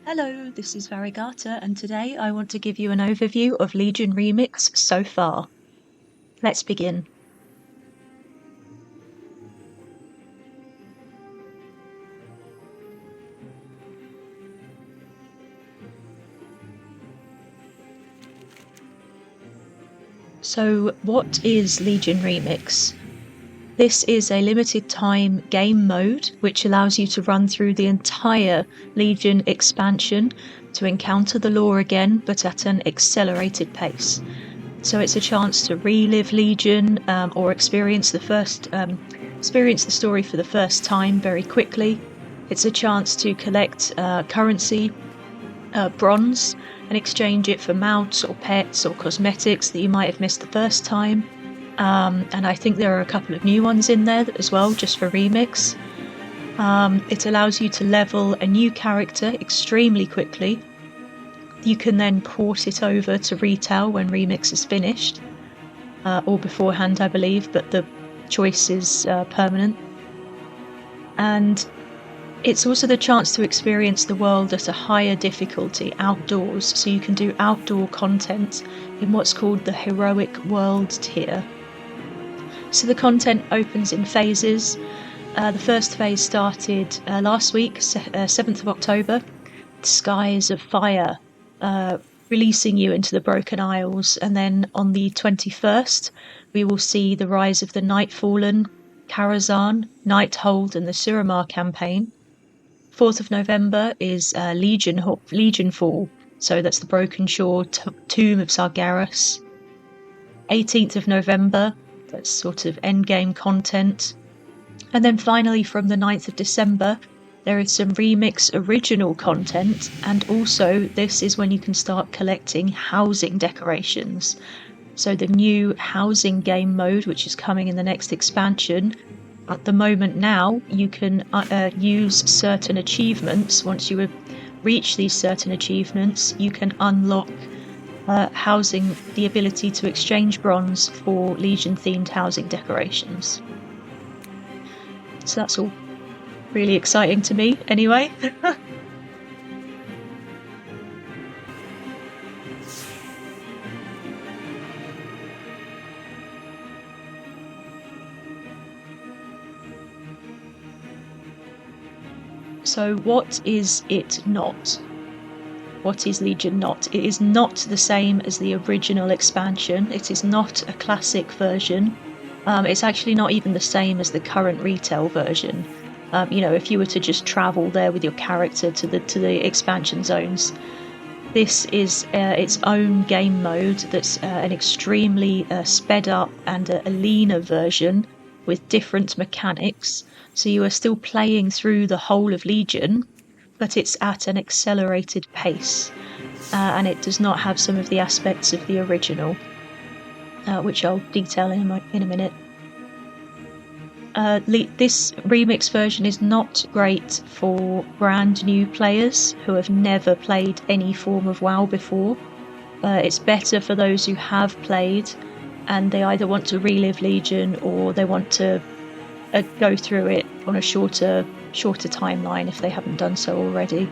Hello, this is Variegata, and today I want to give you an overview of Legion Remix so far. Let's begin. So, what is Legion Remix? This is a limited time game mode which allows you to run through the entire Legion expansion to encounter the lore again, but at an accelerated pace. So it's a chance to relive Legion or experience the story for the first time very quickly. It's a chance to collect currency, bronze, and exchange it for mounts or pets or cosmetics that you might have missed the first time. And I think there are a couple of new ones in there as well, just for Remix. It allows you to level a new character extremely quickly. You can then port it over to retail when Remix is finished, or beforehand, I believe, but the choice is permanent. And it's also the chance to experience the world at a higher difficulty outdoors, so you can do outdoor content in what's called the Heroic World tier. So the content opens in phases. The first phase started last week, 7th of October, Skies of Fire, releasing you into the Broken Isles, and then on the 21st we will see the rise of the Nightfallen, Karazhan, Nighthold, and the Suramar campaign. 4th of November is Legionfall, so that's the Broken Shore Tomb of Sargeras. 18th of November, that's sort of endgame content. And then finally from the 9th of December, there is some Remix original content, and also this is when you can start collecting housing decorations. So the new housing game mode, which is coming in the next expansion, at the moment now you can use certain achievements. Once you reach these certain achievements, you can unlock housing, the ability to exchange bronze for Legion themed housing decorations. So that's all really exciting to me anyway. So what is it not? What is Legion not? It is not the same as the original expansion. It is not a classic version. It's actually not even the same as the current retail version. If you were to just travel there with your character to the expansion zones, this is its own game mode that's an extremely sped up and a leaner version with different mechanics. So you are still playing through the whole of Legion, but it's at an accelerated pace, and it does not have some of the aspects of the original, which I'll detail in a minute. This remix version is not great for brand new players who have never played any form of WoW before. It's better for those who have played and they either want to relive Legion or they want to go through it on a shorter timeline if they haven't done so already.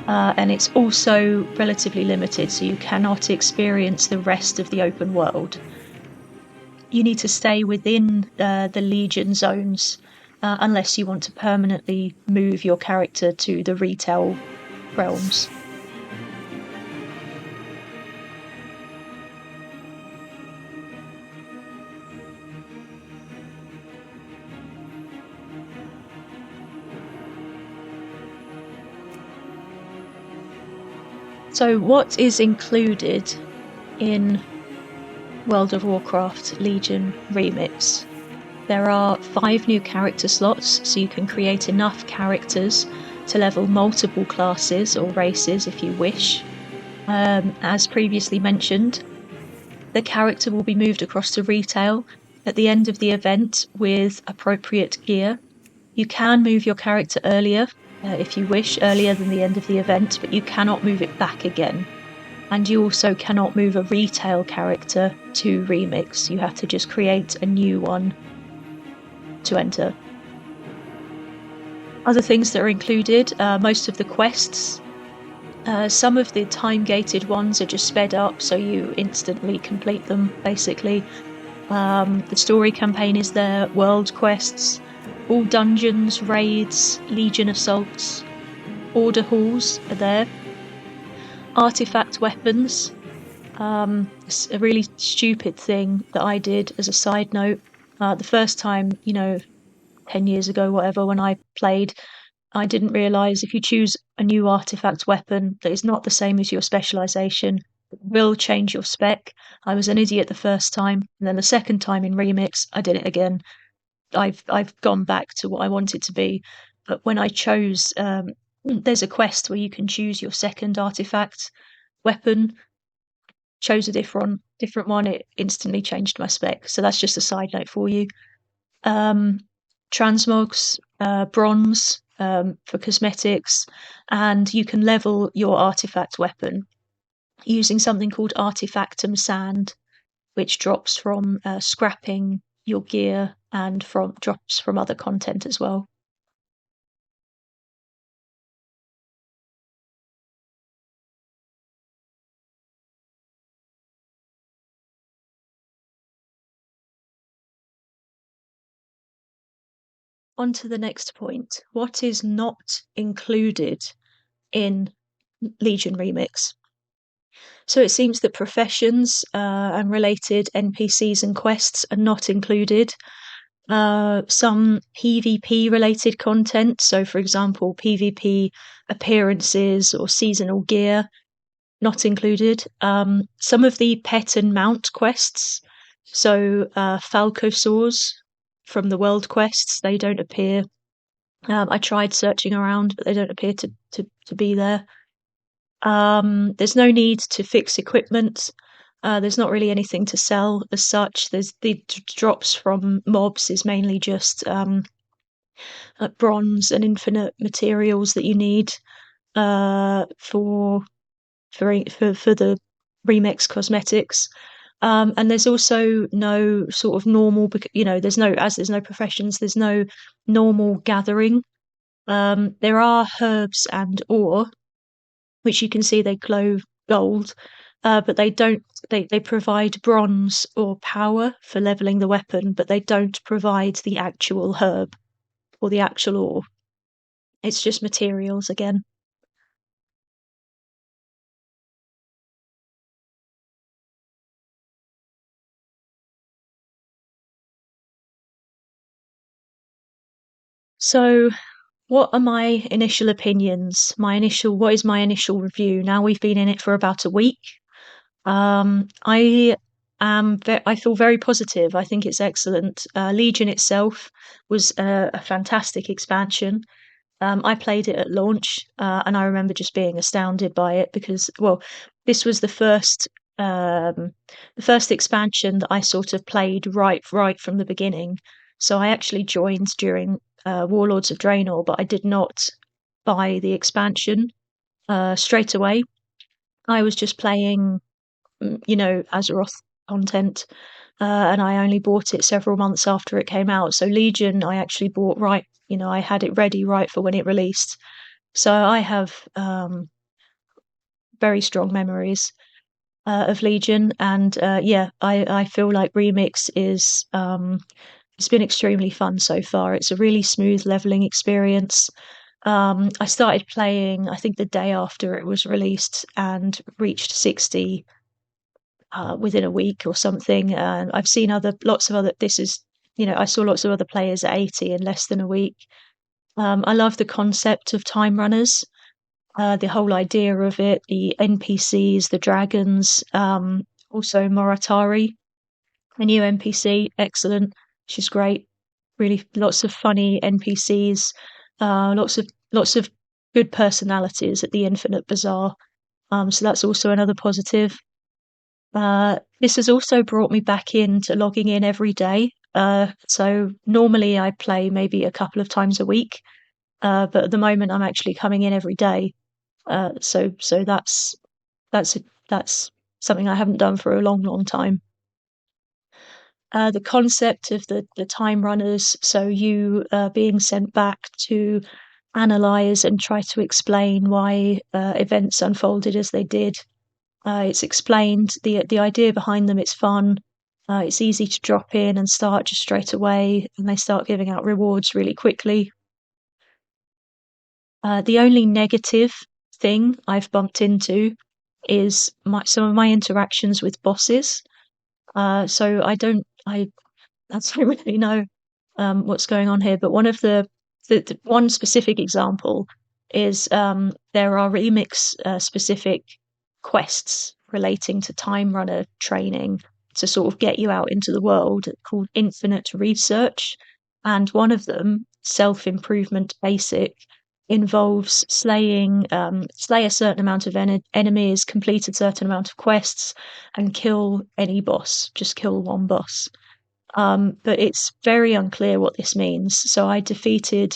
And it's also relatively limited, so you cannot experience the rest of the open world. You need to stay within the Legion zones unless you want to permanently move your character to the retail realms. So what is included in World of Warcraft Legion Remix? There are 5 new character slots, so you can create enough characters to level multiple classes or races if you wish. As previously mentioned, the character will be moved across to retail at the end of the event with appropriate gear. You can move your character earlier, if you wish, earlier than the end of the event, but you cannot move it back again. And you also cannot move a retail character to Remix. You have to just create a new one to enter. Other things that are included, most of the quests Some of the time-gated ones are just sped up, so you instantly complete them, basically. The story campaign is there, world quests, all dungeons, raids, legion assaults, order halls are there, artifact weapons. It's a really stupid thing that I did as a side note. The first time, 10 years ago, whatever, when I played, I didn't realise if you choose a new artifact weapon that is not the same as your specialisation, it will change your spec. I was an idiot the first time, and then the second time in Remix, I did it again. I've gone back to what I want it to be. But when I chose, there's a quest where you can choose your second artifact weapon. Chose a different one. It instantly changed my spec. So that's just a side note for you. Um, transmogs, bronze for cosmetics, and you can level your artifact weapon using something called artifactum sand, which drops from scrapping your gear and drops from other content as well. On to the next point. What is not included in Legion Remix? So it seems that professions and related NPCs and quests are not included. Some PvP related content, so for example, PvP appearances or seasonal gear, not included. Some of the pet and mount quests, so Falcosaurs from the world quests, they don't appear. I tried searching around, but they don't appear to be there. There's no need to fix equipment. There's not really anything to sell as such. There's the drops from mobs is mainly just bronze and infinite materials that you need for the remix cosmetics. And there's also no sort of normal, there's no professions, there's no normal gathering. There are herbs and ore, which you can see they glow gold, but they provide bronze or power for leveling the weapon, but they don't provide the actual herb or the actual ore. It's just materials again. So, what are my initial opinions? What is my initial review? Now we've been in it for about a week. I feel very positive. I think it's excellent. Legion itself was a fantastic expansion. I played it at launch, and I remember just being astounded by it because, well, this was the first expansion that I sort of played right from the beginning. So I actually joined during Warlords of Draenor, but I did not buy the expansion straight away. I was just playing, Azeroth content, and I only bought it several months after it came out. So Legion, I actually bought right. I had it ready right for when it released. So I have very strong memories of Legion, and yeah, I feel like Remix is it's been extremely fun so far. It's a really smooth leveling experience. I started playing, I think, the day after it was released, and reached 60 within a week or something. And I've seen lots of other. I saw lots of other players at 80 in less than a week. I love the concept of time runners, the whole idea of it, the NPCs, the dragons, also Moratari, a new NPC, excellent. She's great. Really, lots of funny NPCs, lots of good personalities at the Infinite Bazaar. So that's also another positive. This has also brought me back into logging in every day. So normally I play maybe a couple of times a week, but at the moment I'm actually coming in every day. So that's that's something I haven't done for a long time. The concept of the time runners, so you being sent back to analyze and try to explain why events unfolded as they did. It's explained the idea behind them. It's fun. It's easy to drop in and start just straight away, and they start giving out rewards really quickly. The only negative thing I've bumped into is some of my interactions with bosses. So I don't really know what's going on here. But one of the one specific example is there are remix specific quests relating to time runner training to sort of get you out into the world called Infinite Research. And one of them, Self Improvement Basic, involves slay a certain amount of enemies, complete a certain amount of quests, and kill any boss. Just kill one boss. But it's very unclear what this means. So I defeated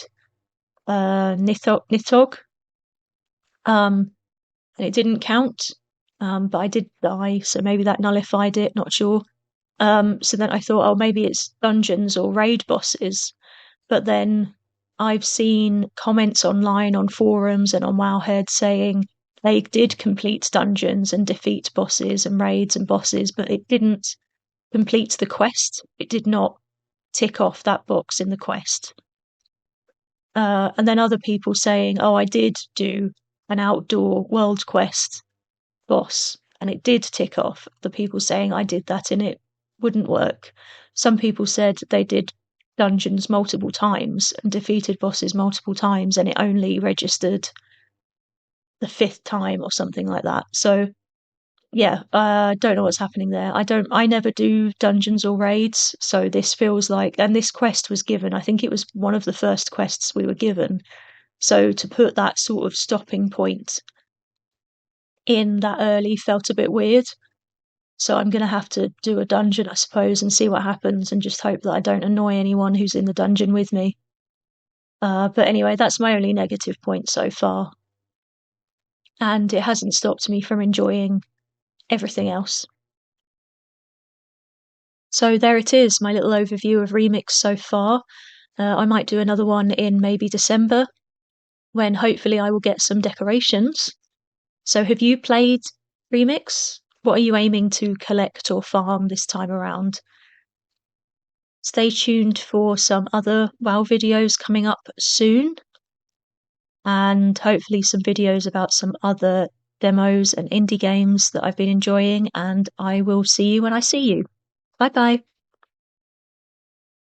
Nithog, and it didn't count, but I did die, so maybe that nullified it, not sure. So then I thought, oh, maybe it's dungeons or raid bosses. But then I've seen comments online on forums and on Wowhead saying they did complete dungeons and defeat bosses and raids and bosses, but it didn't complete the quest. It did not tick off that box in the quest. And then other people saying, oh, I did do an outdoor world quest boss and it did tick off. The people saying I did that and it wouldn't work. Some people said they did dungeons multiple times and defeated bosses multiple times and it only registered the fifth time or something like that. So yeah, don't know what's happening there. I never do dungeons or raids, so this feels like, and this quest was given, I think it was one of the first quests we were given. So to put that sort of stopping point in that early felt a bit weird. So I'm going to have to do a dungeon, I suppose, and see what happens and just hope that I don't annoy anyone who's in the dungeon with me. But anyway, that's my only negative point so far. And it hasn't stopped me from enjoying everything else. So there it is, my little overview of Remix so far. I might do another one in maybe December, when hopefully I will get some decorations. So have you played Remix? What are you aiming to collect or farm this time around? Stay tuned for some other WoW videos coming up soon, and hopefully some videos about some other demos and indie games that I've been enjoying, and I will see you when I see you. Bye bye.